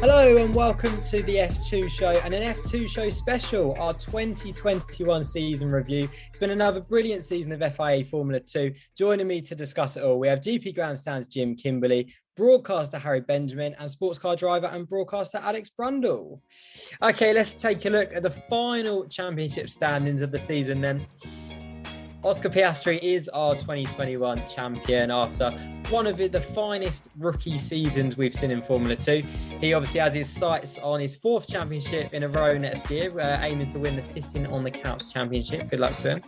Hello and welcome to the F2 show and an F2 show special, our 2021 season review. It's been another brilliant season of FIA Formula 2. Joining me to discuss it all, we have GP Grandstand's Jim Kimberley, broadcaster Harry Benjamin, and sports car driver and broadcaster Alex Brundle. Okay, let's take a look at the final championship standings of the season then. Oscar Piastri is our 2021 champion after one of the finest rookie seasons we've seen in Formula 2. He obviously has his sights on his fourth championship in a row next year, aiming to win the Sitting on the Couch championship. Good luck to him.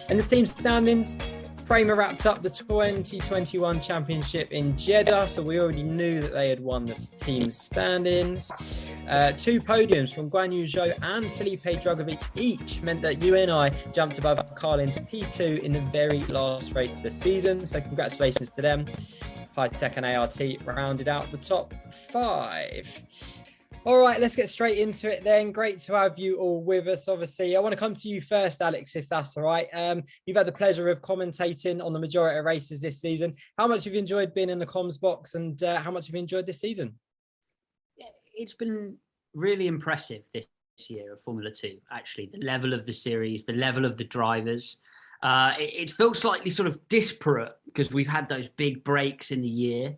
And the team standings, Prema wrapped up the 2021 championship in Jeddah, so we already knew that they had won the team standings. Two podiums from Guan Yu Zhou and Felipe Drugovich each meant that UNI jumped above Carlin's P2 in the very last race of the season, so congratulations to them. High Tech and ART rounded out the top five. All right, let's get straight into it then. Great to have you all with us, obviously. I want to come to you first, Alex, if that's all right. You've had the pleasure of commentating on the majority of races this season. How much have you enjoyed being in the comms box, and how much have you enjoyed this season? Yeah, it's been really impressive this year of Formula 2, actually. The level of the series, the level of the drivers. It feels slightly sort of disparate because we've had those big breaks in the year.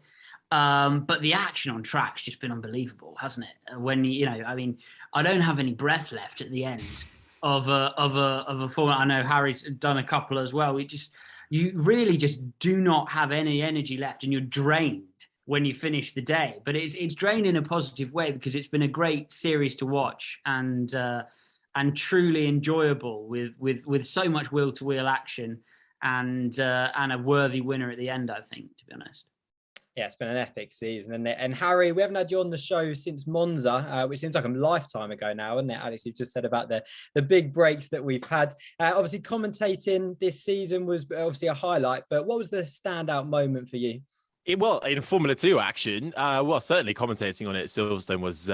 But the action on track's just been unbelievable, hasn't it? When I don't have any breath left at the end of a Formula. I know Harry's done a couple as well. You really just do not have any energy left, and you're drained when you finish the day. But it's drained in a positive way because it's been a great series to watch and truly enjoyable with so much wheel-to-wheel action and a worthy winner at the end, I think, to be honest. Yeah, it's been an epic season. And Harry, we haven't had you on the show since Monza, which seems like a lifetime ago now, isn't it, Alex? You've just said about the big breaks that we've had. Obviously, commentating this season was obviously a highlight, but what was the standout moment for you? Well, in Formula 2 action, certainly commentating on it at Silverstone was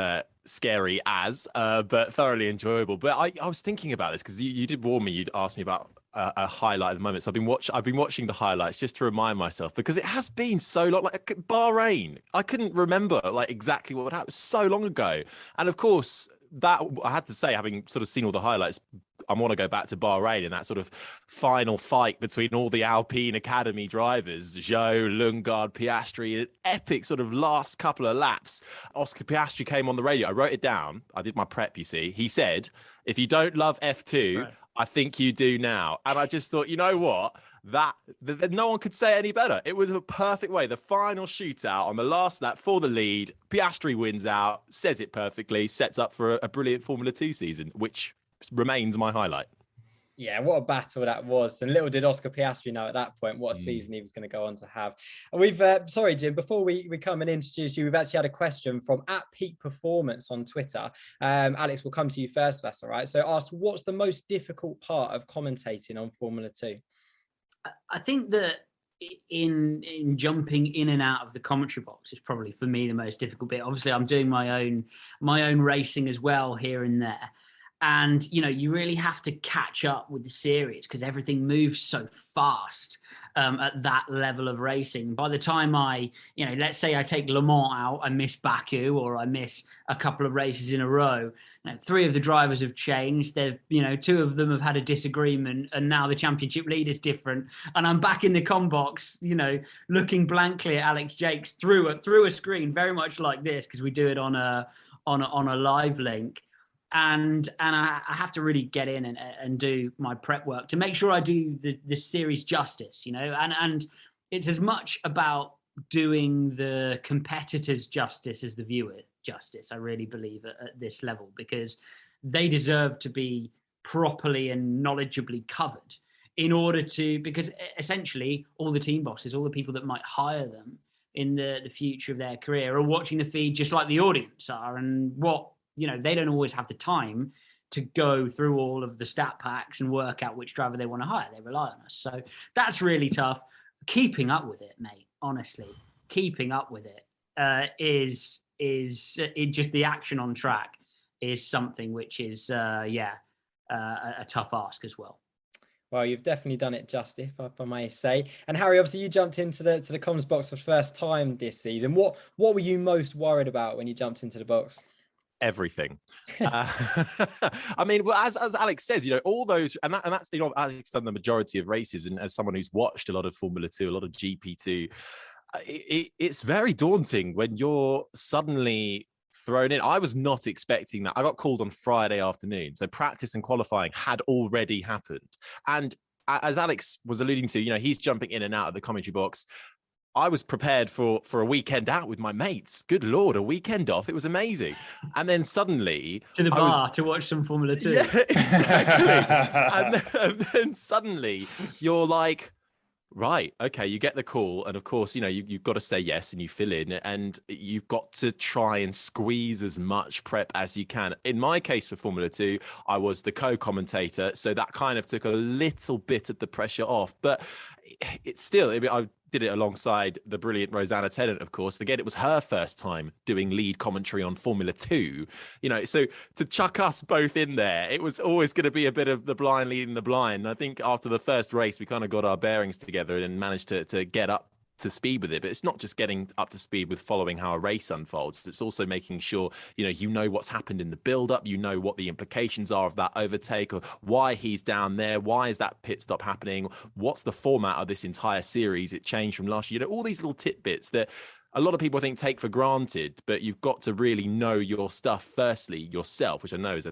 scary but thoroughly enjoyable. But I was thinking about this because you did warn me, you'd asked me about a highlight at the moment. So I've been watching the highlights just to remind myself, because it has been so long, like Bahrain. I couldn't remember exactly what happened so long ago. And of course, that I had to say, having sort of seen all the highlights, I want to go back to Bahrain and that sort of final fight between all the Alpine Academy drivers, Zhou, Lundgaard, Piastri, an epic sort of last couple of laps. Oscar Piastri came on the radio. I wrote it down. I did my prep, you see. He said, if you don't love F2, right, I think you do now. And I just thought, you know what? That no one could say any better. It was a perfect way. The final shootout on the last lap for the lead. Piastri wins out, says it perfectly, sets up for a brilliant Formula 2 season, which remains my highlight. Yeah, what a battle that was. And little did Oscar Piastri know at that point what a season he was going to go on to have. And we've, sorry, Jim, before we come and introduce you, we've actually had a question from @peakperformance on Twitter. Alex, we'll come to you first, if that's all right. So asked, what's the most difficult part of commentating on Formula 2? I think that in jumping in and out of the commentary box is probably for me the most difficult bit. Obviously, I'm doing my own racing as well here and there. And, you really have to catch up with the series because everything moves so fast at that level of racing. By the time let's say I take Le Mans out, I miss Baku or I miss a couple of races in a row. Three of the drivers have changed. Two of them have had a disagreement and now the championship lead is different. And I'm back in the comm box, looking blankly at Alex Jakes through a screen, very much like this because we do it on a live link. And I have to really get in and do my prep work to make sure I do the series justice, and it's as much about doing the competitors justice as the viewer justice, I really believe at this level, because they deserve to be properly and knowledgeably covered because essentially all the team bosses, all the people that might hire them in the future of their career are watching the feed just like the audience are, and they don't always have the time to go through all of the stat packs and work out which driver they want to hire. They rely on us. So that's really tough. Keeping up with it, mate, honestly, keeping up with it is just the action on track is something which is, a tough ask as well. Well, you've definitely done it justice, if I may say. And Harry, obviously, you jumped into the comms box for the first time this season. What were you most worried about when you jumped into the box? Everything. I mean, well, as Alex says, all those, and that's Alex done the majority of races, and as someone who's watched a lot of Formula 2, a lot of GP2, it's very daunting when you're suddenly thrown in. I was not expecting that. I got called on Friday afternoon, so practice and qualifying had already happened. And as Alex was alluding to, he's jumping in and out of the commentary box. I was prepared for a weekend out with my mates. Good Lord, a weekend off. It was amazing. And then suddenly... to the bar to watch some Formula 2. Yeah, exactly. and then suddenly you're like, right, okay, you get the call. And of course, you've got to say yes and you fill in and you've got to try and squeeze as much prep as you can. In my case for Formula 2, I was the co-commentator. So that kind of took a little bit of the pressure off. But it's still, I did it alongside the brilliant Rosanna Tennant, of course. Again, it was her first time doing lead commentary on Formula 2. So to chuck us both in there, it was always going to be a bit of the blind leading the blind. And I think after the first race, we kind of got our bearings together and managed to get up to speed with it. But it's not just getting up to speed with following how a race unfolds. It's also making sure, you know what's happened in the build-up, what the implications are of that overtake, or why he's down there, why is that pit stop happening, what's the format of this entire series, it changed from last year, all these little tidbits that a lot of people, I think, take for granted, but you've got to really know your stuff, firstly, yourself, which I know is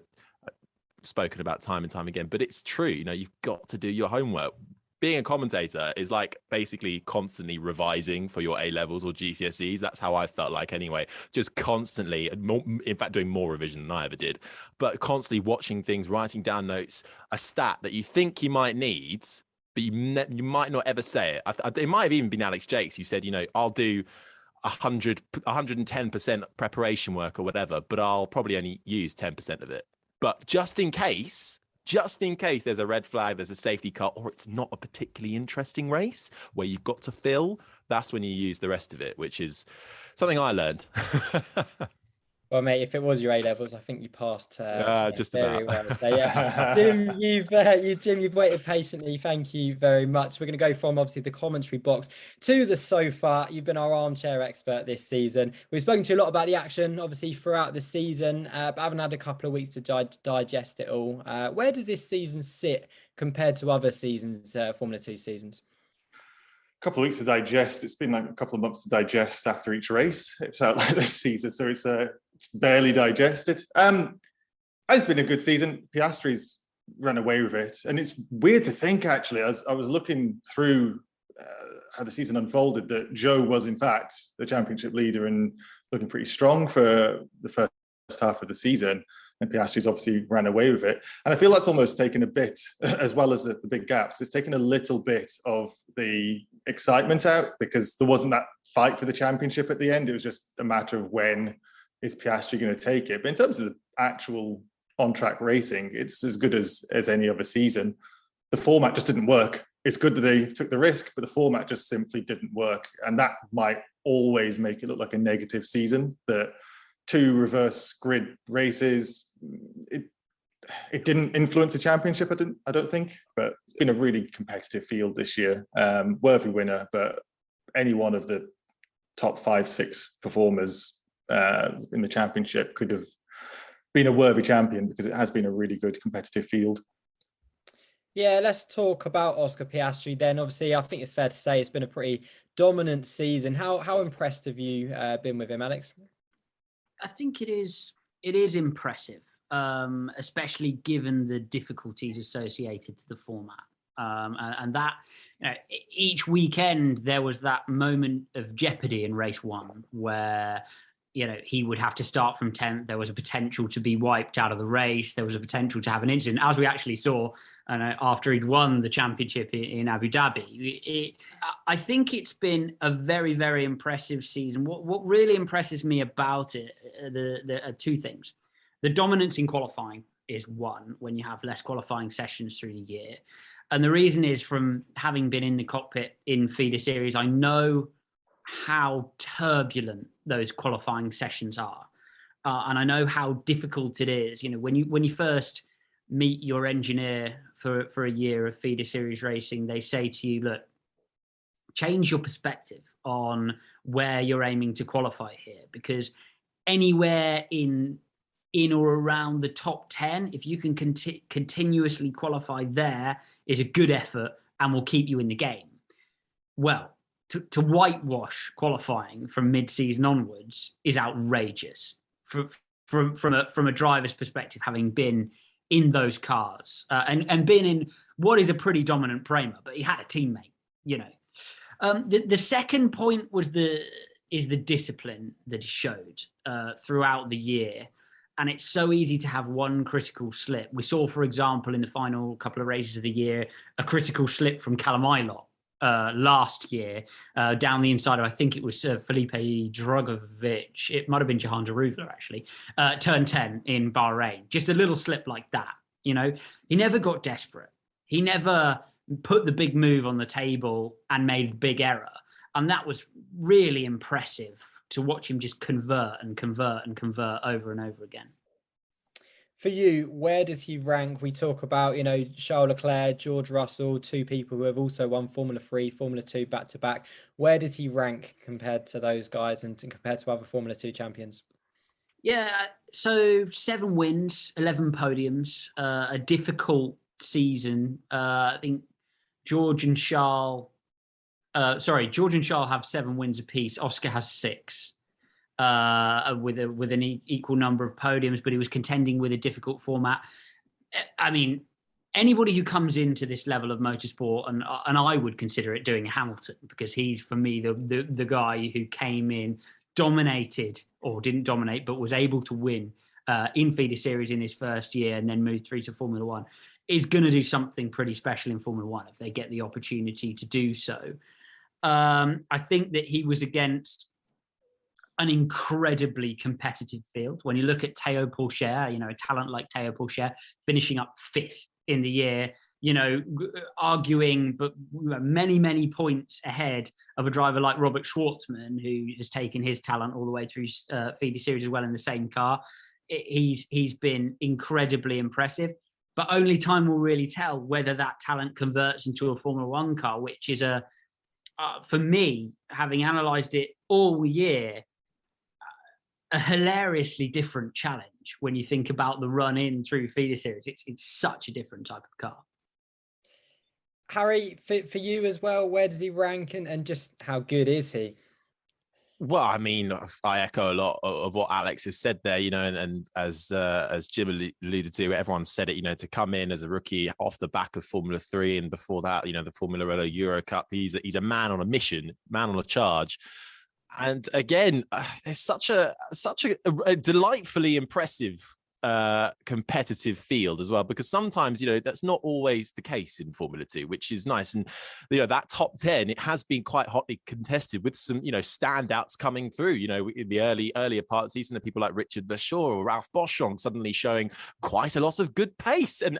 spoken about time and time again, but it's true. You've got to do your homework. Being a commentator is like basically constantly revising for your A levels or GCSEs. That's how I felt like anyway, just constantly, in fact, doing more revision than I ever did, but constantly watching things, writing down notes, a stat that you think you might need, but you might not ever say it. It might have even been Alex Jakes who said, I'll do 110% preparation work or whatever, but I'll probably only use 10% of it. But just in case there's a red flag, there's a safety car, or it's not a particularly interesting race where you've got to fill, that's when you use the rest of it, which is something I learned. Well, mate, if it was your A levels, I think you passed just very about. well. So, yeah, Jim, you've waited patiently. Thank you very much. We're going to go from obviously the commentary box to the sofa. You've been our armchair expert this season. We've spoken to you a lot about the action, obviously throughout the season, but haven't had a couple of weeks to digest it all. Where does this season sit compared to other seasons, Formula 2 seasons? Couple of weeks to digest. It's been like a couple of months to digest after each race. It felt like this season, so it's barely digested. It's been a good season. Piastri's run away with it, and it's weird to think actually. As I was looking through how the season unfolded, that Joe was in fact the championship leader and looking pretty strong for the first half of the season. And Piastri's obviously ran away with it. And I feel that's almost taken a bit, as well as the big gaps, it's taken a little bit of the excitement out, because there wasn't that fight for the championship at the end. It was just a matter of when is Piastri going to take it. But in terms of the actual on-track racing, it's as good as any other season. The format just didn't work. It's good that they took the risk, but the format just simply didn't work. And that might always make it look like a negative season, that 2 reverse grid races, it didn't influence the championship, I don't think, but it's been a really competitive field this year. Worthy winner, but any one of the top 5-6 performers in the championship could have been a worthy champion, because it has been a really good competitive field. Yeah, let's talk about Oscar Piastri then. Obviously, I think it's fair to say it's been a pretty dominant season. How impressed have you been with him, Alex? I think it is impressive, especially given the difficulties associated to the format. And that, each weekend there was that moment of jeopardy in race 1 where, he would have to start from 10th. There was a potential to be wiped out of the race. There was a potential to have an incident, as we actually saw after he'd won the championship in Abu Dhabi. I think it's been a very, very impressive season. What really impresses me about it are 2 things. The dominance in qualifying is one, when you have less qualifying sessions through the year. And the reason is, from having been in the cockpit in feeder series, I know how turbulent those qualifying sessions are. And I know how difficult it is. When you first meet your engineer for a year of feeder series racing, they say to you, look, change your perspective on where you're aiming to qualify here, because anywhere in or around the top 10, if you can continuously qualify there, is a good effort and will keep you in the game. Well, to whitewash qualifying from mid-season onwards is outrageous from a driver's perspective, having been in those cars and been in what is a pretty dominant Prema, but he had a teammate, you know. The second point is the discipline that he showed throughout the year. And it's so easy to have one critical slip. We saw, for example, in the final couple of races of the year, a critical slip from Callum Ilott last year down the inside of, I think it was Felipe Drugovich. It might have been Jahan Daruvla, actually. Turn 10 in Bahrain. Just a little slip like that. You know, he never got desperate. He never put the big move on the table and made a big error. And that was really impressive to watch him just convert over and over again. For you, where does he rank? We talk about, you know, Charles Leclerc, George Russell, two people who have also won Formula 3, Formula 2 back to back. Where does he rank compared to those guys and compared to other Formula 2 champions? Yeah, so 7 wins, 11 podiums, a difficult season. I think George and Charles have 7 wins apiece. Oscar has 6, with an equal number of podiums, but he was contending with a difficult format. I mean, anybody who comes into this level of motorsport, and I would consider it doing Hamilton, because he's, for me, the guy who came in, dominated, or didn't dominate, but was able to win in feeder series in his first year and then moved through to Formula 1, is going to do something pretty special in Formula 1 if they get the opportunity to do so. I think that he was against an incredibly competitive field. When you look at Théo Pourchaire, you know, a talent like Théo Pourchaire finishing up 5th in the year, you know, arguing, but many, many points ahead of a driver like Robert Schwartzman, who has taken his talent all the way through feeder series as well in the same car. He's been incredibly impressive, but only time will really tell whether that talent converts into a Formula 1 car, which is for me, having analysed it all year, a hilariously different challenge when you think about the run in through feeder series. It's such a different type of car. Harry, for you as well, where does he rank and just how good is he? Well, I mean, I echo a lot of what Alex has said there, you know, and as Jim alluded to, everyone said it, you know, to come in as a rookie off the back of Formula 3 and before that, you know, the Formula Euro Cup, he's a man on a mission, man on a charge. And again, there's such a delightfully impressive competitive field as well, because sometimes, you know, that's not always the case in Formula 2, which is nice. And, you know, that top 10, it has been quite hotly contested with some, you know, standouts coming through, you know, in the earlier part of the season, people like Richard Verschoor or Ralph Boschung suddenly showing quite a lot of good pace and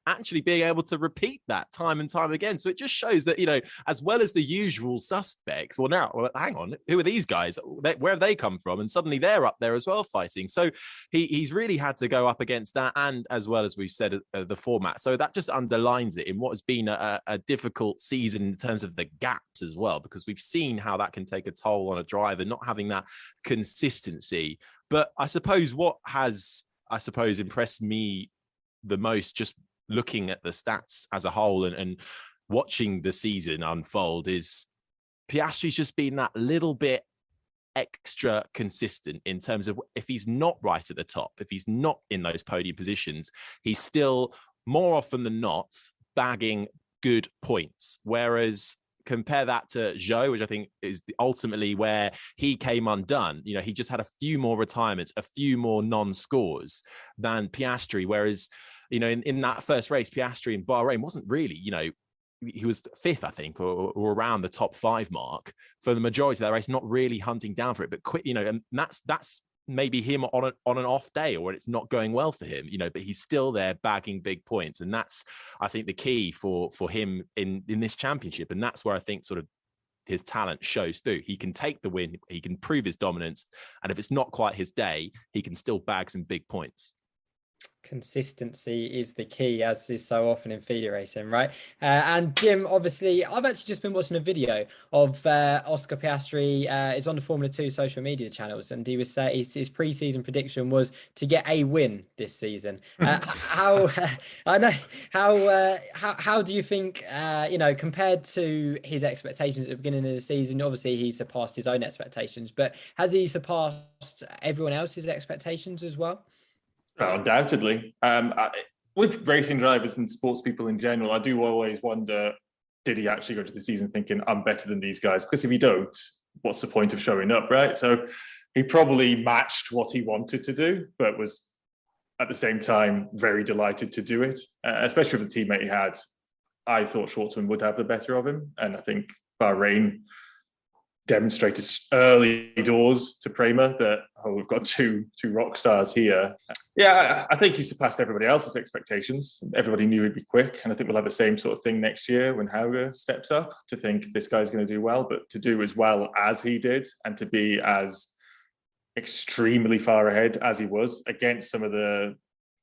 actually being able to repeat that time and time again. So it just shows that, you know, as well as the usual suspects, hang on, who are these guys? Where have they come from? And suddenly they're up there as well fighting. So he's really had to go up against that, and as well as we've said, the format. So that just underlines it in what has been a difficult season in terms of the gaps as well, because we've seen how that can take a toll on a driver, not having that consistency. But I suppose what has, impressed me the most, just looking at the stats as a whole and watching the season unfold, is Piastri's just been that little bit extra consistent in terms of, if he's not right at the top, if he's not in those podium positions, he's still more often than not bagging good points. Whereas compare that to Zhou, which I think is ultimately where he came undone. You know, he just had a few more retirements, a few more non-scores than Piastri. Whereas, you know, in that first race, Piastri in Bahrain wasn't really, you know, he was 5th, I think, or around the top 5 mark for the majority of that race, not really hunting down for it, but quit, you know, and that's maybe him on an off day, or when it's not going well for him, you know, but he's still there bagging big points. And that's, I think, the key for him in this championship. And that's where I think sort of his talent shows through. He can take the win, he can prove his dominance, and if it's not quite his day, he can still bag some big points. Consistency is the key, as is so often in feeder racing, right? And Jim, obviously, I've actually just been watching a video of Oscar Piastri. Is on the Formula 2 social media channels, and he was saying his pre-season prediction was to get a win this season. How I know how do you think compared to his expectations at the beginning of the season? Obviously, he surpassed his own expectations, but has he surpassed everyone else's expectations as well? Oh, undoubtedly. With racing drivers and sports people in general, I do always wonder, did he actually go to the season thinking, I'm better than these guys? Because if you don't, what's the point of showing up, right? So he probably matched what he wanted to do, but was at the same time very delighted to do it, especially with the teammate he had. I thought Schwartzman would have the better of him. And I think Bahrain demonstrated early doors to Prema that, we've got two rock stars here. Yeah, I think he surpassed everybody else's expectations. Everybody knew he'd be quick, and I think we'll have the same sort of thing next year when Hauger steps up, to think this guy's going to do well, but to do as well as he did and to be as extremely far ahead as he was against some of the,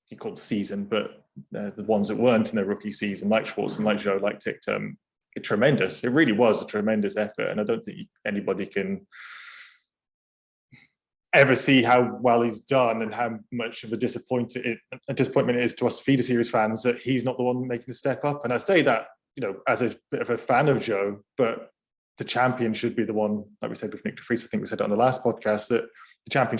he called season, but the ones that weren't in their rookie season, like Schwartzman, like Zhou, like Ticktum. Tremendous. It really was a tremendous effort, and I don't think anybody can ever see how well he's done and how much of a disappointment it is to us feeder series fans that he's not the one making the step up. And I say that, as a bit of a fan of Zhou, but the champion should be the one, like we said with Nick de Vries, I think we said it on the last podcast, that the champion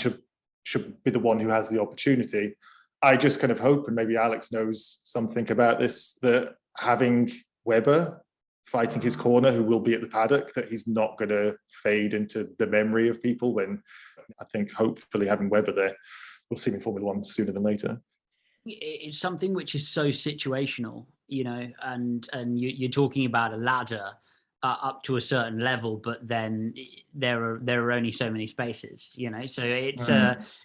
should be the one who has the opportunity. I just kind of hope, and maybe Alex knows something about this, that having Webber fighting his corner, who will be at the paddock, that he's not going to fade into the memory of people, when I think hopefully having Webber there, we'll see him in Formula One sooner than later. It's something which is so situational, and you're talking about a ladder up to a certain level, but then there are only so many spaces, so it's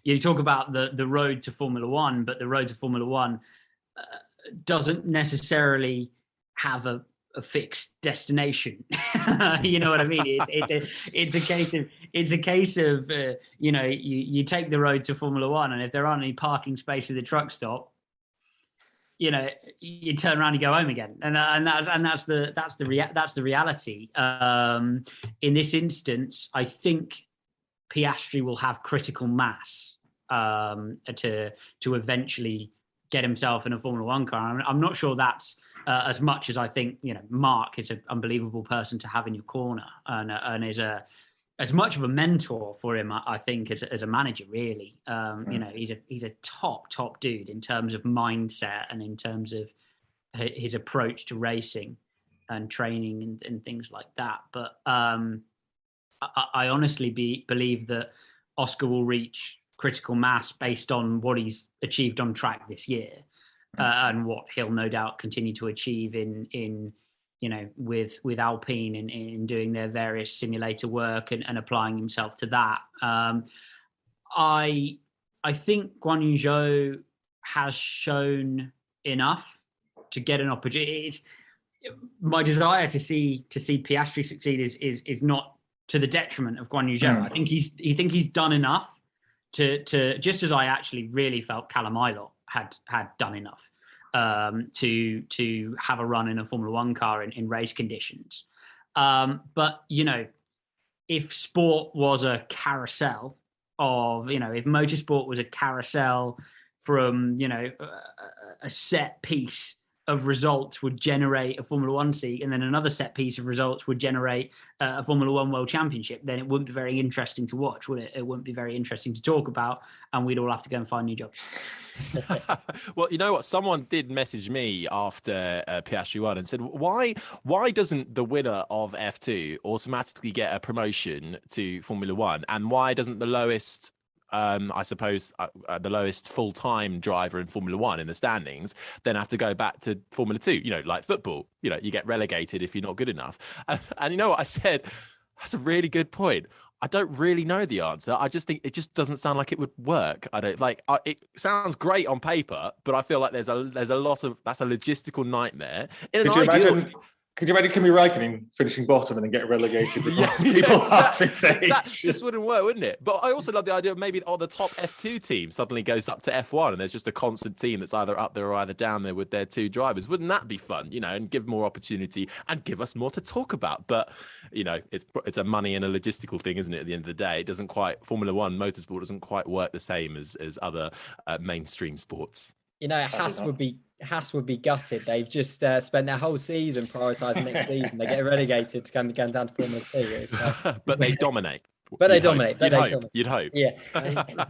you talk about the road to Formula One, but the road to Formula One doesn't necessarily have a fixed destination. You know what I mean? It's a case of you take the road to Formula One, and if there aren't any parking spaces at the truck stop, you turn around and go home again, and that's the reality. In this instance, I think Piastri will have critical mass to eventually get himself in a Formula One car. I'm not sure that's as much as I think, Mark is an unbelievable person to have in your corner, and is as much of a mentor for him, I think, as a manager, really. He's a top dude in terms of mindset and in terms of his approach to racing and training and things like that. But I honestly believe that Oscar will reach critical mass based on what he's achieved on track this year, and what he'll no doubt continue to achieve in with Alpine in doing their various simulator work and applying himself to that. I think Guan Yu Zhou has shown enough to get an opportunity. My desire to see Piastri succeed is not to the detriment of Guan Yu Zhou. I think he's done enough to just as I actually really felt Callum Ilott had done enough to have a run in a Formula One car in race conditions. But if sport was a carousel of, if motorsport was a carousel from, a set piece of results would generate a Formula One seat, and then another set piece of results would generate a Formula One World Championship, then it wouldn't be very interesting to watch, would it? It wouldn't be very interesting to talk about, and we'd all have to go and find new jobs. Well, you know what? Someone did message me after Piastri won and said, why doesn't the winner of F2 automatically get a promotion to Formula One? And why doesn't the lowest I suppose the lowest full-time driver in Formula One in the standings then have to go back to Formula 2, like football, you get relegated if you're not good enough. And you know what I said? That's a really good point. I don't really know the answer. I just think it just doesn't sound like it would work. I don't like it sounds great on paper, but I feel like there's a lot of, that's a logistical nightmare. In an ideal, Could you imagine Kimi Räikkönen finishing bottom and then getting relegated with people half his age? That just wouldn't work, wouldn't it? But I also love the idea of maybe the top F2 team suddenly goes up to F1 and there's just a constant team that's either up there or either down there with their two drivers. Wouldn't that be fun, and give more opportunity and give us more to talk about? But, it's a money and a logistical thing, isn't it? At the end of the day, it doesn't quite, Formula One motorsport doesn't quite work the same as other mainstream sports. Haas would be gutted. They've just spent their whole season prioritising next season. They get relegated to come down to Formula 2. But they dominate. You'd hope. Yeah.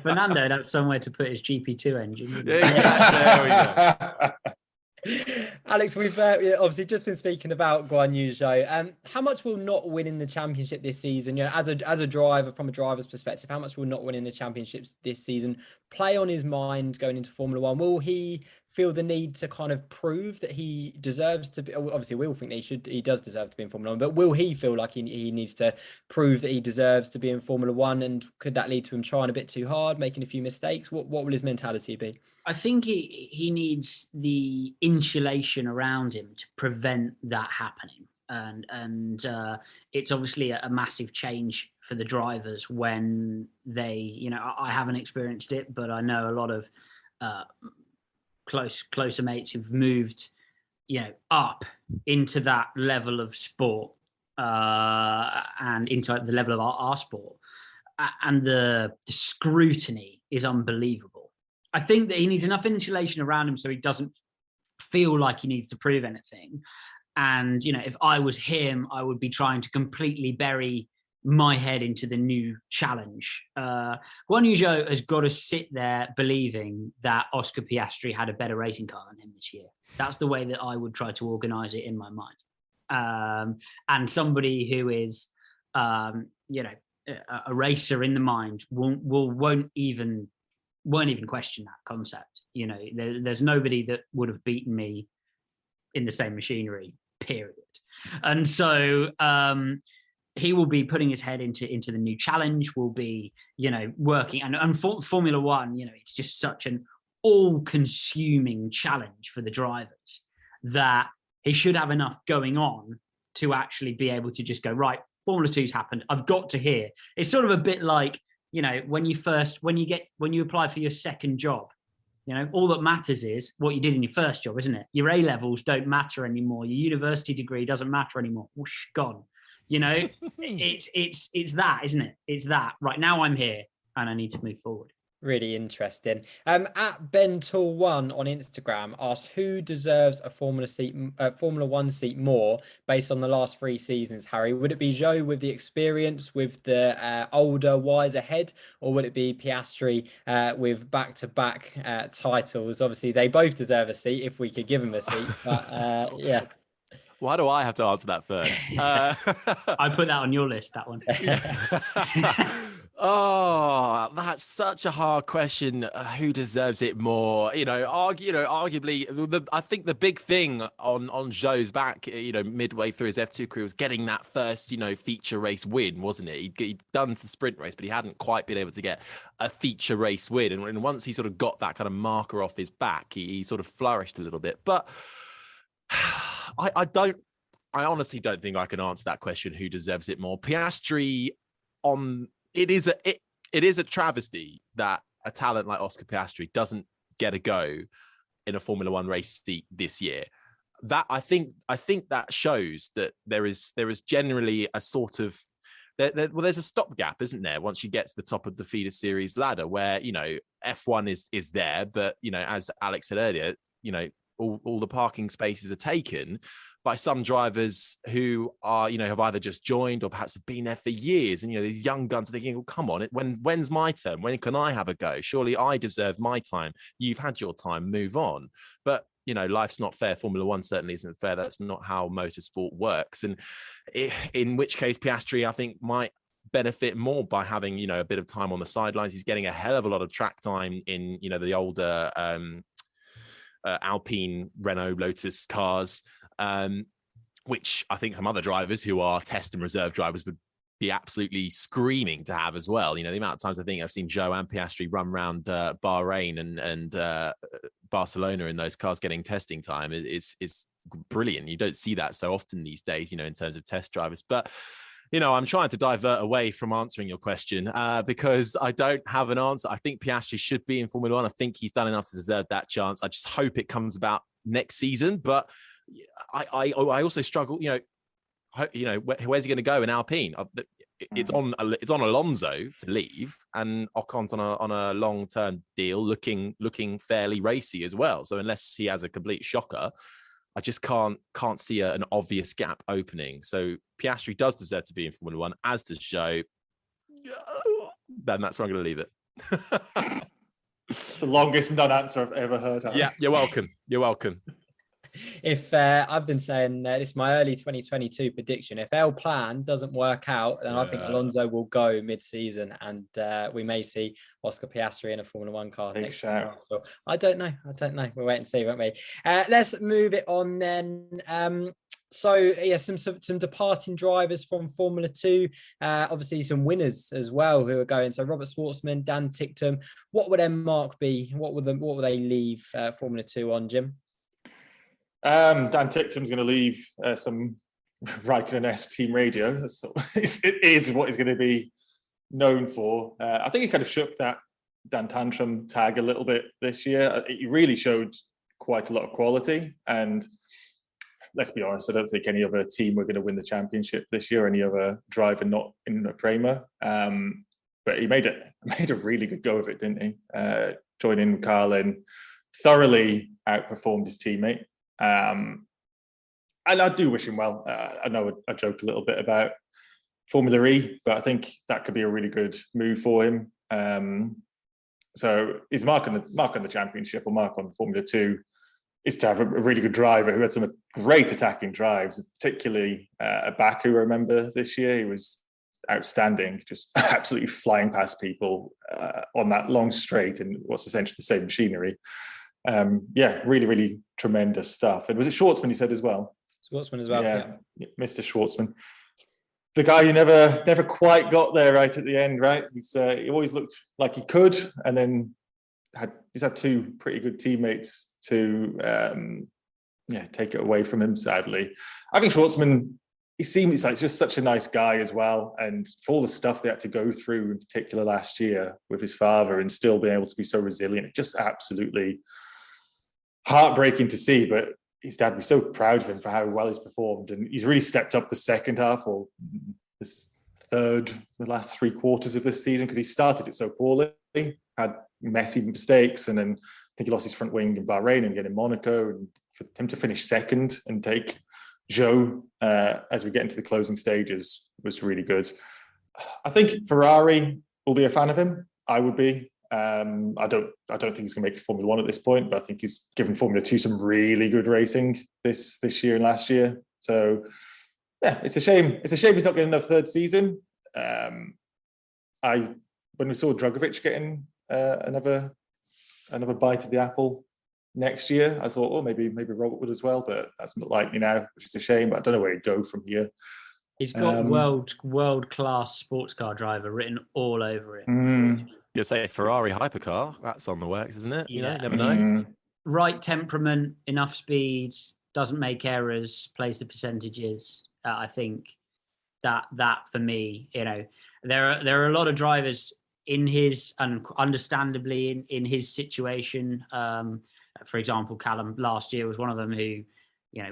Fernando would have somewhere to put his GP2 engine. There we go. Alex, we've obviously just been speaking about Guan Yu Zhou. How much will not winning the championship this season, as a driver, from a driver's perspective, how much will not winning the championships this season play on his mind going into Formula One? Will he feel the need to kind of prove that he deserves to be? Obviously, we all think that he does deserve to be in Formula One, but will he feel like he needs to prove that he deserves to be in Formula One? And could that lead to him trying a bit too hard, making a few mistakes? What will his mentality be? I think he needs the insulation around him to prevent that happening. And it's obviously a massive change for the drivers when they, I haven't experienced it, but I know a lot of closer mates who've moved, up into that level of sport and into the level of our sport. And the scrutiny is unbelievable. I think that he needs enough insulation around him so he doesn't feel like he needs to prove anything. And, if I was him, I would be trying to completely bury my head into the new challenge. Guan Yu Zhou has got to sit there believing that Oscar Piastri had a better racing car than him this year. That's the way that I would try to organise it in my mind. And somebody who is, a racer in the mind won't even question that concept. There's nobody that would have beaten me in the same machinery, period. And so he will be putting his head into the new challenge, will be, working. And Formula One, it's just such an all-consuming challenge for the drivers that he should have enough going on to actually be able to just go, right, Formula 2's happened. I've got to hear. It's sort of a bit like, when you apply for your second job, all that matters is what you did in your first job, isn't it? Your A levels don't matter anymore. Your university degree doesn't matter anymore. Whoosh, gone. It's that, isn't it? It's that. Right now I'm here and I need to move forward. Really interesting. At Ben Tool 1 on Instagram asked who deserves a Formula One seat more based on the last 3 seasons, Harry. Would it be Zhou with the experience, with the older, wiser head, or would it be Piastri with back-to-back titles? Obviously, they both deserve a seat if we could give them a seat. But yeah. Why do I have to answer that first? I put that on your list, that one. Oh, that's such a hard question. Who deserves it more? Arguably, I think the big thing on Zhou's back, midway through his F2 career was getting that first, feature race win, wasn't it? He'd done the sprint race, but he hadn't quite been able to get a feature race win. And once he sort of got that kind of marker off his back, he sort of flourished a little bit. But I honestly don't think I can answer that question. Who deserves it more? Piastri It is a travesty that a talent like Oscar Piastri doesn't get a go in a Formula One race seat this year. That I think that shows that there is generally a sort of there's a stopgap, isn't there? Once you get to the top of the feeder series ladder, where F1 is there, but as Alex said earlier, all the parking spaces are taken by some drivers who are, have either just joined or perhaps have been there for years. And, these young guns are thinking, well, come on, when's my turn? When can I have a go? Surely I deserve my time. You've had your time, move on. But, life's not fair. Formula One certainly isn't fair. That's not how motorsport works. And in which case, Piastri, I think, might benefit more by having, a bit of time on the sidelines. He's getting a hell of a lot of track time in, the older Alpine, Renault, Lotus cars. Which I think some other drivers who are test and reserve drivers would be absolutely screaming to have as well. The amount of times I think I've seen Zhou and Piastri run around Bahrain and Barcelona in those cars getting testing time is brilliant. You don't see that so often these days, in terms of test drivers. But I'm trying to divert away from answering your question because I don't have an answer. I think Piastri should be in Formula One. I think he's done enough to deserve that chance. I just hope it comes about next season. But I also struggle. Where's he going to go in Alpine? It's on Alonso to leave, and Ocon's on a long-term deal, looking fairly racy as well. So unless he has a complete shocker, I just can't see an obvious gap opening. So Piastri does deserve to be in Formula One, as does Zhou. Then that's where I'm going to leave it. It's the longest non-answer I've ever heard. Harry. Yeah, you're welcome. You're welcome. If I've been saying this is my early 2022 prediction, if El Plan doesn't work out, then I think Alonso will go mid-season, and we may see Oscar Piastri in a Formula One car next year. So I don't know. We'll wait and see, won't we? Let's move it on then. Some departing drivers from Formula 2, obviously some winners as well who are going. So Robert Schwartzman, Dan Ticktum. What would their mark be? What would they leave Formula 2 on, Jim? Dan Ticktum's going to leave some Raikkonen-esque team radio. It is what he's going to be known for. I think he kind of shook that Dan Tantrum tag a little bit this year. He really showed quite a lot of quality. And let's be honest, I don't think any other team were going to win the championship this year, any other driver not in a Prema. But he made a really good go of it, didn't he? Joining Carlin, thoroughly outperformed his teammate. And I do wish him well. I know I joke a little bit about Formula E, but I think that could be a really good move for him. So his mark on the championship, or mark on Formula 2, is to have a really good driver who had some great attacking drives, particularly at Baku. I remember this year he was outstanding, just absolutely flying past people on that long straight in what's essentially the same machinery. Really, really tremendous stuff. And was it Schwartzman you said as well? Schwartzman as well, yeah. Mr. Schwartzman. The guy who never quite got there right at the end, right? He always looked like he could, and then he's had two pretty good teammates to take it away from him, sadly. I think Schwartzman, he seems like just such a nice guy as well, and for all the stuff they had to go through, in particular last year with his father, and still being able to be so resilient, it's just absolutely heartbreaking to see. But his dad was so proud of him for how well he's performed, and he's really stepped up the second half, or the last three quarters of this season, because he started it so poorly, had messy mistakes, and then I think he lost his front wing in Bahrain and again in Monaco, and for him to finish second and take Zhou as we get into the closing stages was really good. I think Ferrari will be a fan of him. I would be. I don't think he's going to make Formula One at this point, but I think he's given Formula 2 some really good racing this year and last year. So yeah, it's a shame. It's a shame he's not getting enough third season. When we saw Drugovich getting another bite of the apple next year, I thought, maybe Robert would as well, but that's not likely now, which is a shame. But I don't know where he'd go from here. He's got world class sports car driver written all over it. You say Ferrari hypercar, that's on the works, isn't it? Yeah. You never know. Right temperament, enough speed, doesn't make errors, plays the percentages. I think that for me, there are a lot of drivers in his, and understandably in his situation. For example, Callum last year was one of them who,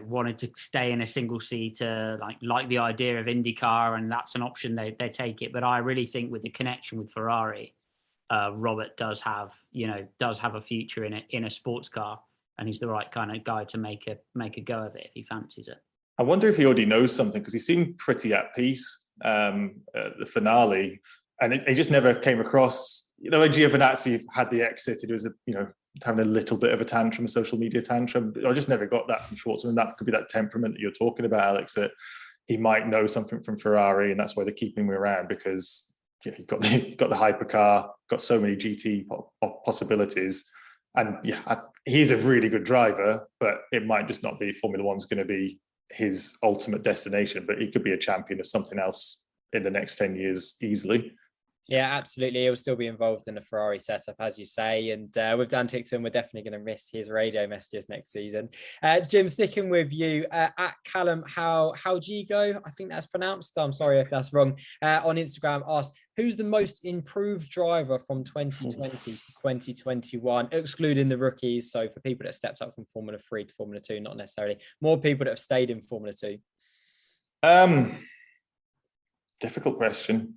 wanted to stay in a single seater, like the idea of IndyCar, and that's an option they take it. But I really think with the connection with Ferrari, Robert does have a future in a sports car, and he's the right kind of guy to make a go of it if he fancies it. I wonder if he already knows something, because he seemed pretty at peace at the finale, and he just never came across. When Giovinazzi had the exit, it was having a little bit of a tantrum, a social media tantrum. I just never got that from Schwartzman. That could be that temperament that you're talking about, Alex, that he might know something from Ferrari, and that's why they're keeping him around, because he got the hypercar, got so many GT possibilities, and he's a really good driver, but it might just not be Formula One's going to be his ultimate destination. But he could be a champion of something else in the next 10 years easily. Yeah, absolutely. He'll still be involved in the Ferrari setup, as you say. And with Dan Tickton, we're definitely going to miss his radio messages next season. Jim, sticking with you, at Callum How Gigo, I think that's pronounced. I'm sorry if that's wrong. On Instagram, asked, who's the most improved driver from 2020 to 2021, excluding the rookies? So for people that stepped up from Formula 3 to Formula 2, not necessarily. More people that have stayed in Formula 2. Difficult question.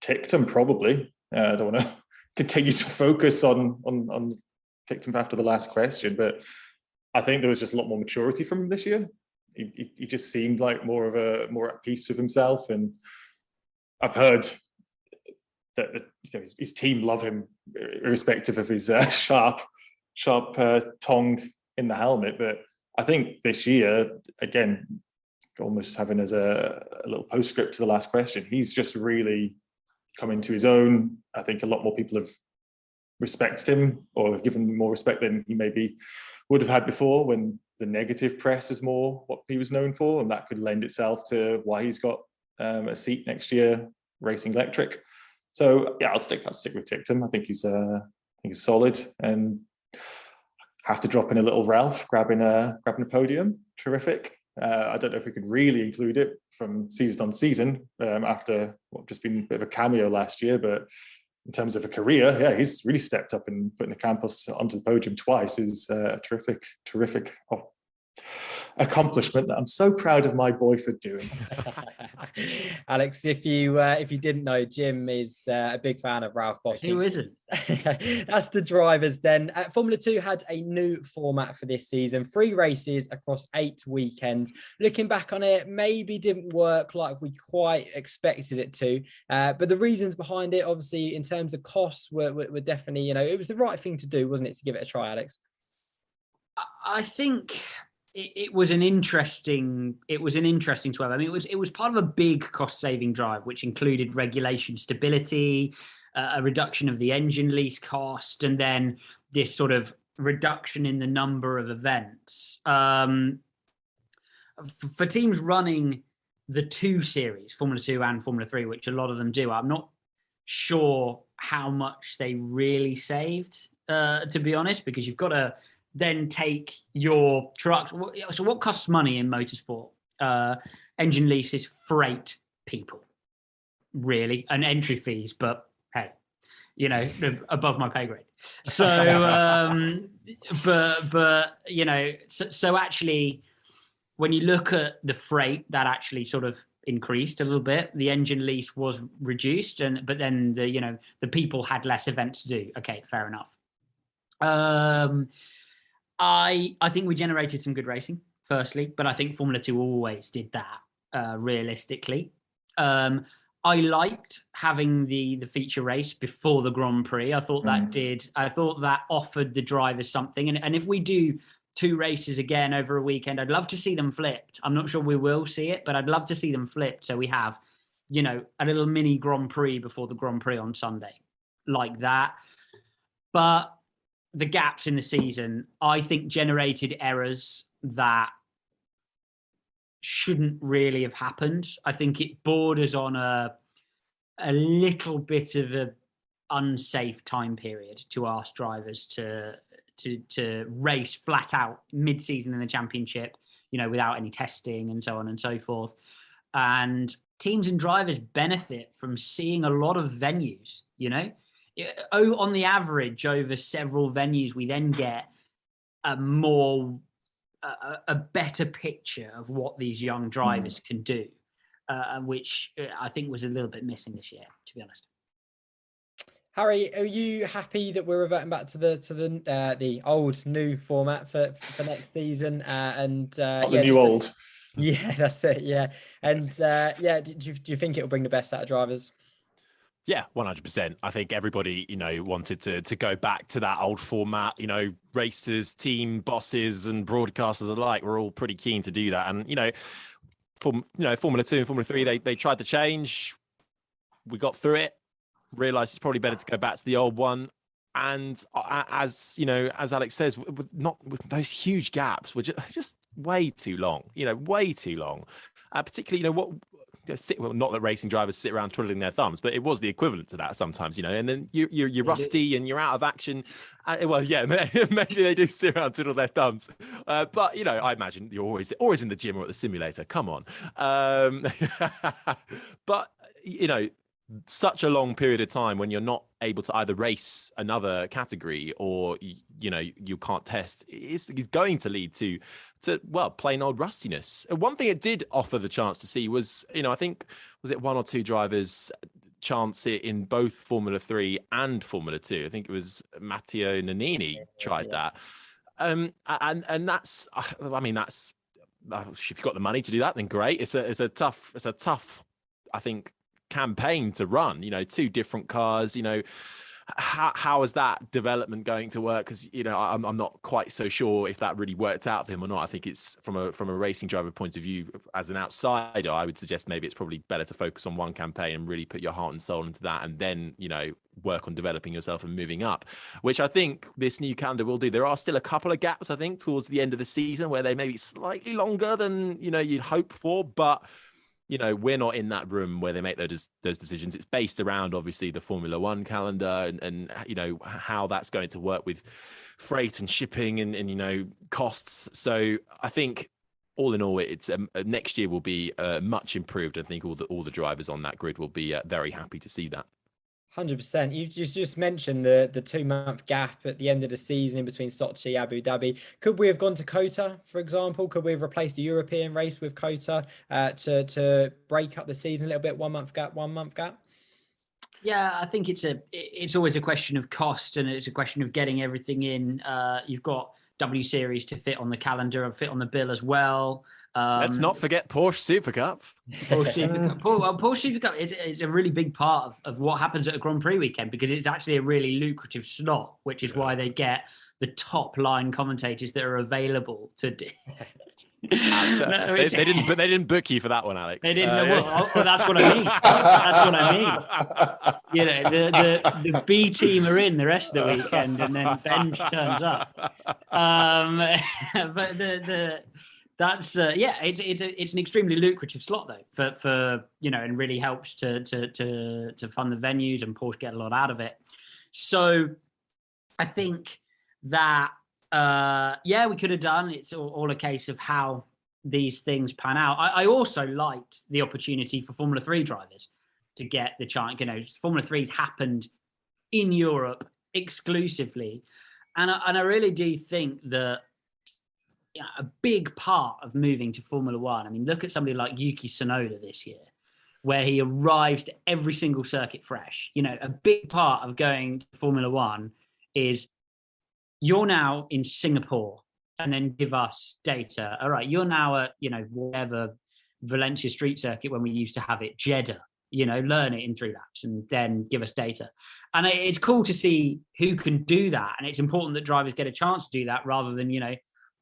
Tickton probably. I don't want to continue to focus on Tickton after the last question, but I think there was just a lot more maturity from him this year. He just seemed like more at peace with himself, and I've heard that his team love him irrespective of his sharp tongue in the helmet. But I think this year, again, almost having as a little postscript to the last question, he's just really come into his own. I think a lot more people have respected him, or have given him more respect than he maybe would have had before, when the negative press was more what he was known for, and that could lend itself to why he's got a seat next year racing electric. So yeah, I'll stick with Tickton. I think he's solid, and have to drop in a little Ralph grabbing a podium. Terrific. I don't know if we could really include it from season on season after what just been a bit of a cameo last year, but in terms of a career, yeah, he's really stepped up and putting the Campos onto the podium twice is a terrific accomplishment that I'm so proud of my boy for doing. Alex, if you didn't know, Jim is a big fan of Ralph Bosch. Who isn't? That's the drivers then. Formula 2 had a new format for this season, 3 races across 8 weekends. Looking back on it, maybe didn't work like we quite expected it to, but the reasons behind it, obviously in terms of costs, were definitely, it was the right thing to do, wasn't it, to give it a try, Alex? I think it was an interesting 12. I mean, it was part of a big cost-saving drive, which included regulation stability, a reduction of the engine lease cost, and then this sort of reduction in the number of events. For teams running the 2 series, Formula 2 and Formula 3, which a lot of them do, I'm not sure how much they really saved, to be honest, because you've got to then take your trucks. So what costs money in motorsport? Engine leases, freight, people, really, and entry fees. But hey, above my pay grade. So, so actually, when you look at the freight, that actually sort of increased a little bit. The engine lease was reduced, but then the people had less events to do. Okay, fair enough. I think we generated some good racing, firstly, but I think Formula 2 always did that, realistically. I liked having the feature race before the Grand Prix. I thought that offered the drivers something. And if we do 2 races again over a weekend, I'd love to see them flipped. I'm not sure we will see it, but I'd love to see them flipped. So we have, a little mini Grand Prix before the Grand Prix on Sunday, like that. But the gaps in the season, I think, generated errors that shouldn't really have happened. I think it borders on a little bit of an unsafe time period to ask drivers to race flat out mid-season in the championship, without any testing and so on and so forth. And teams and drivers benefit from seeing a lot of venues, on the average over several venues, we then get a better picture of what these young drivers can do, which I think was a little bit missing this year, to be honest. Harry, are you happy that we're reverting back to the old new format for next season? The new old. Yeah, that's it. Yeah, and do you think it will bring the best out of drivers? Yeah, 100%. I think everybody, wanted to go back to that old format. Racers, team bosses, and broadcasters alike were all pretty keen to do that. And Formula 2 and Formula 3, they tried to change. We got through it. Realised it's probably better to go back to the old one. And as Alex says, with those huge gaps were just way too long. Way too long. Particularly, well, not that racing drivers sit around twiddling their thumbs, but it was the equivalent to that sometimes, and then you're rusty and you're out of action. Well, yeah, maybe they do sit around twiddle their thumbs, but I imagine you're always in the gym or at the simulator. Come on, but such a long period of time when you're not able to either race another category or you can't test is going to lead to plain old rustiness. One thing it did offer the chance to see was I think was it one or two drivers chance it in both Formula 3 and Formula 2. I think it was Matteo Nannini tried that, and that's that's if you've got the money to do that, then great. It's a tough I think campaign to run, 2 different cars. How is that development going to work? Because I'm not quite so sure if that really worked out for him or not. I think it's from a racing driver point of view, as an outsider, I would suggest maybe it's probably better to focus on one campaign and really put your heart and soul into that, and then work on developing yourself and moving up, which I think this new calendar will do. There are still a couple of gaps, I think, towards the end of the season where they may be slightly longer than you'd hope for, but we're not in that room where they make those decisions. It's based around, obviously, the Formula One calendar and how that's going to work with freight and shipping and costs. So I think all in all, it's next year will be much improved. I think all the drivers on that grid will be very happy to see that. 100%. You just mentioned the 2-month gap at the end of the season in between Sochi, Abu Dhabi. Could we have gone to Kota, for example? Could we have replaced the European race with Kota to break up the season a little bit? 1 month gap. Yeah, I think it's always a question of cost, and it's a question of getting everything in. You've got W Series to fit on the calendar and fit on the bill as well. Let's not forget Porsche Super Cup. Porsche Super Cup is a really big part of what happens at a Grand Prix weekend, because it's actually a really lucrative slot, which is why they get the top line commentators that are available to do. They didn't book you for that one, Alex. They didn't. Well, that's what I mean. That's what I mean. The B team are in the rest of the weekend, and then Ben turns up. But that's it's an extremely lucrative slot though for and really helps to fund the venues, and Porsche get a lot out of it. So I think that we could have done. It's all a case of how these things pan out. I also liked the opportunity for Formula 3 drivers to get the chance. Formula 3's happened in Europe exclusively, and I really do think that a big part of moving to Formula 1. I mean, look at somebody like Yuki Tsunoda this year, where he arrives to every single circuit fresh. A big part of going to Formula 1 is you're now in Singapore, and then give us data. All right, you're now at, whatever Valencia street circuit when we used to have it, Jeddah, learn it in 3 laps and then give us data. And it's cool to see who can do that. And it's important that drivers get a chance to do that rather than,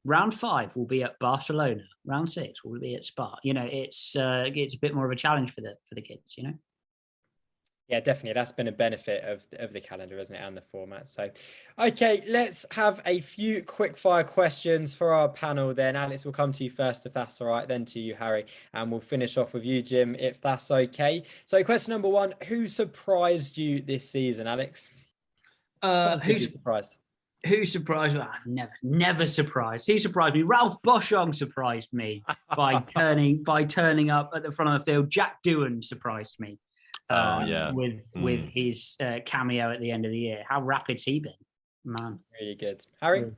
round 5 will be at Barcelona, round 6 will be at Spa. It's a bit more of a challenge for the kids, Yeah, definitely. That's been a benefit of the calendar, isn't it, and the format. So, okay, let's have a few quick fire questions for our panel then. Alex, we'll come to you first, if that's all right, then to you, Harry, and we'll finish off with you, Jim, if that's okay. So question number 1, who surprised you this season, Alex? Who surprised? Who surprised me? I've never surprised. He surprised me. Ralph Boschung surprised me by turning up at the front of the field. Jack Doohan surprised me. With his cameo at the end of the year. How rapid's he been, man? Really good. Harry?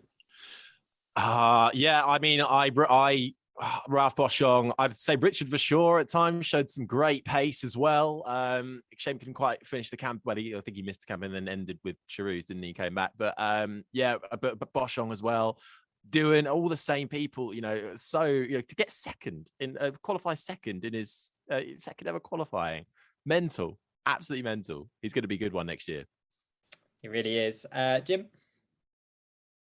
I mean, Ralph Boschung, I'd say Richard Verschoor at times showed some great pace as well. Shame couldn't quite finish the camp. Well, I think he missed the camp and then ended with Charouz, didn't he? Came back, but Boschung as well. Doing all the same people, so to get second in qualify second in his second ever qualifying. Mental, absolutely mental. He's going to be a good one next year. He really is. Jim?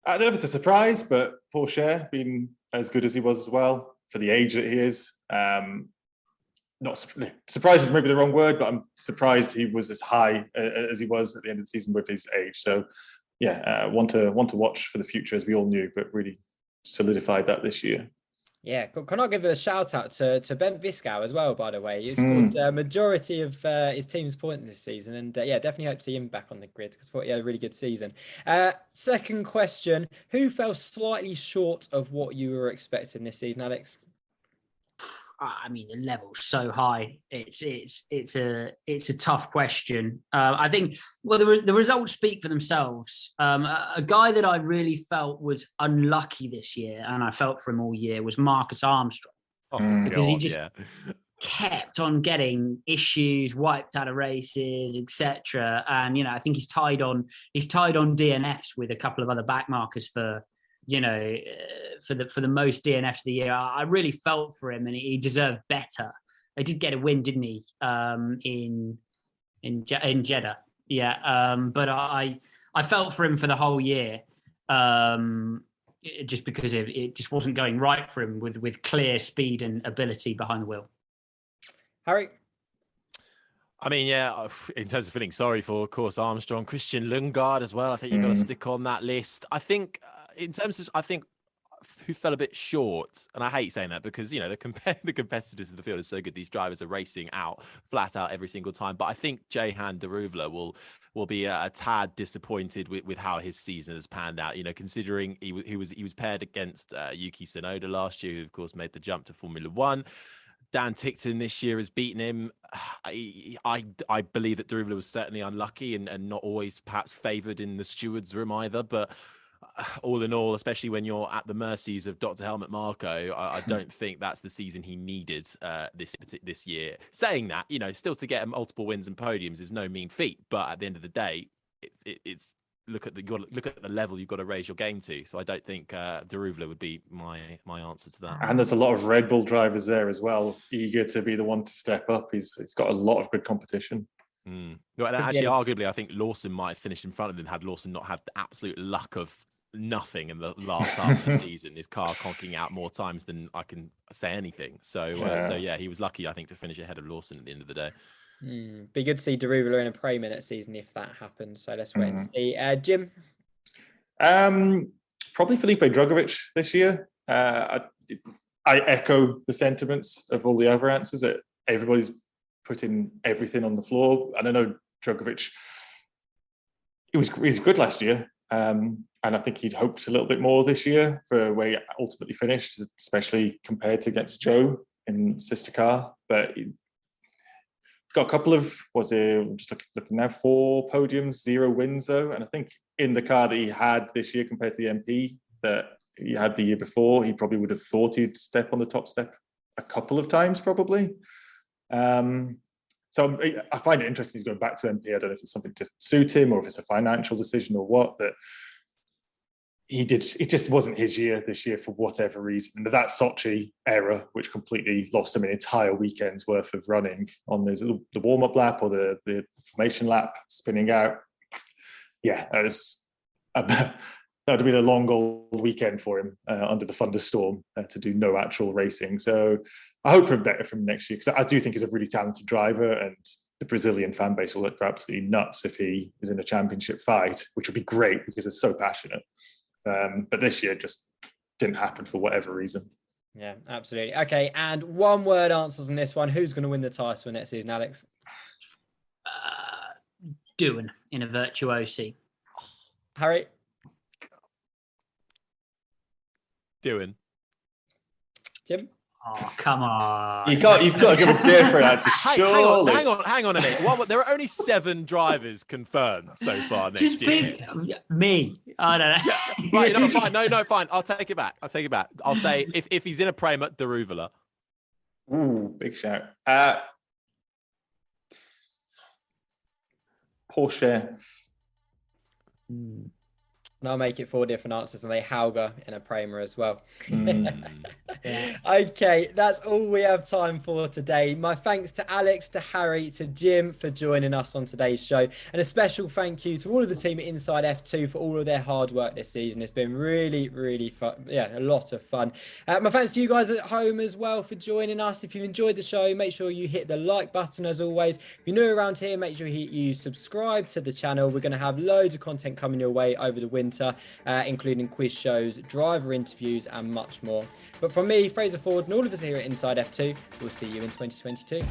I don't know if it's a surprise, but Porsche being as good as he was as well for the age that he is. Not surprised is maybe the wrong word, but I'm surprised he was as high as he was at the end of the season with his age. So, want to watch for the future, as we all knew, but really solidified that this year. Yeah, can I give a shout out to Ben Viscow as well, by the way? He scored a majority of his team's points this season. And yeah, definitely hope to see him back on the grid because I thought he had a really good season. Second question, who fell slightly short of what you were expecting this season, Alex? I mean, the level's so high. It's a tough question. I think, well, the results speak for themselves. A guy that I really felt was unlucky this year, and I felt for him all year, was Marcus Armstrong. Because he just kept on getting issues, wiped out of races, etc. And I think he's tied on DNFs with a couple of other backmarkers for the most DNFs of the year. I really felt for him, and he deserved better. He did get a win, didn't he? In Jeddah, yeah. But I felt for him for the whole year, just because it just wasn't going right for him with clear speed and ability behind the wheel. Harry. I mean, yeah, in terms of feeling sorry for, of course, Armstrong, Christian Lundgaard as well. I think you've got to stick on that list. I think in terms of, who fell a bit short, and I hate saying that because, the competitors in the field are so good. These drivers are racing flat out every single time. But I think Jehan Daruvla will be a tad disappointed with how his season has panned out, considering he was paired against Yuki Tsunoda last year, who, of course, made the jump to Formula One. Dan Tickton this year has beaten him. I believe that Daruvla was certainly unlucky and not always perhaps favoured in the stewards' room either. But all in all, especially when you're at the mercies of Dr. Helmut Marko, I don't think that's the season he needed this year. Saying that, still to get multiple wins and podiums is no mean feat. But at the end of the day, it's look at the level you've got to raise your game to. So I don't think Daruvla would be my answer to that. And there's a lot of Red Bull drivers there as well, eager to be the one to step up. He's got a lot of good competition. Well, actually, arguably, I think Lawson might have finished in front of him had Lawson not had the absolute luck of nothing in the last half of the season. His car conking out more times than I can say anything. So yeah, he was lucky, I think, to finish ahead of Lawson at the end of the day. Be good to see Daruvla in a Prema next season if that happens. So let's wait and see. Jim? Probably Felipe Drugovich this year. I echo the sentiments of all the other answers that everybody's putting everything on the floor. And I know Drugovich, he was good last year. And I think he'd hoped a little bit more this year for where he ultimately finished, especially compared to against Joe in sister car. But got a couple of, I'm just looking now, 4 podiums, 0 wins though. And I think in the car that he had this year compared to the MP that he had the year before, he probably would have thought he'd step on the top step a couple of times probably. So I find it interesting he's going back to MP. I don't know if it's something to suit him or if it's a financial decision or what, that it just wasn't his year this year for whatever reason. That Sochi error, which completely lost him an entire weekend's worth of running on the warm-up lap or the formation lap, spinning out. Yeah, that would have been a long old weekend for him under the thunderstorm to do no actual racing. So I hope for better from next year, because I do think he's a really talented driver, and the Brazilian fan base will look absolutely nuts if he is in a championship fight, which would be great because it's so passionate. But this year just didn't happen for whatever reason. Yeah, absolutely. Okay, and one word answers on this one. Who's going to win the title for next season, Alex? Doing in a Virtuosi. Harry? Doing. Jim? Oh, come on. You've got to give a different answer. Hang on a minute. There are only 7 drivers confirmed so far next year. Me. I don't know. Yeah, right, fine. I'll take it back. I'll say if he's in a Prema, Daruvla. Ooh, big shout. Porsche. And I'll make it 4 different answers and they Hauger in a Prema as well. Okay, that's all we have time for today. My thanks to Alex, to Harry, to Jim for joining us on today's show. And a special thank you to all of the team at Inside F2 for all of their hard work this season. It's been really, really fun. Yeah, a lot of fun. My thanks to you guys at home as well for joining us. If you enjoyed the show, make sure you hit the like button as always. If you're new around here, make sure you subscribe to the channel. We're going to have loads of content coming your way over the winter, including quiz shows, driver interviews, and much more. But from me me, Fraser Ford, and all of us here at Inside F2, we'll see you in 2022.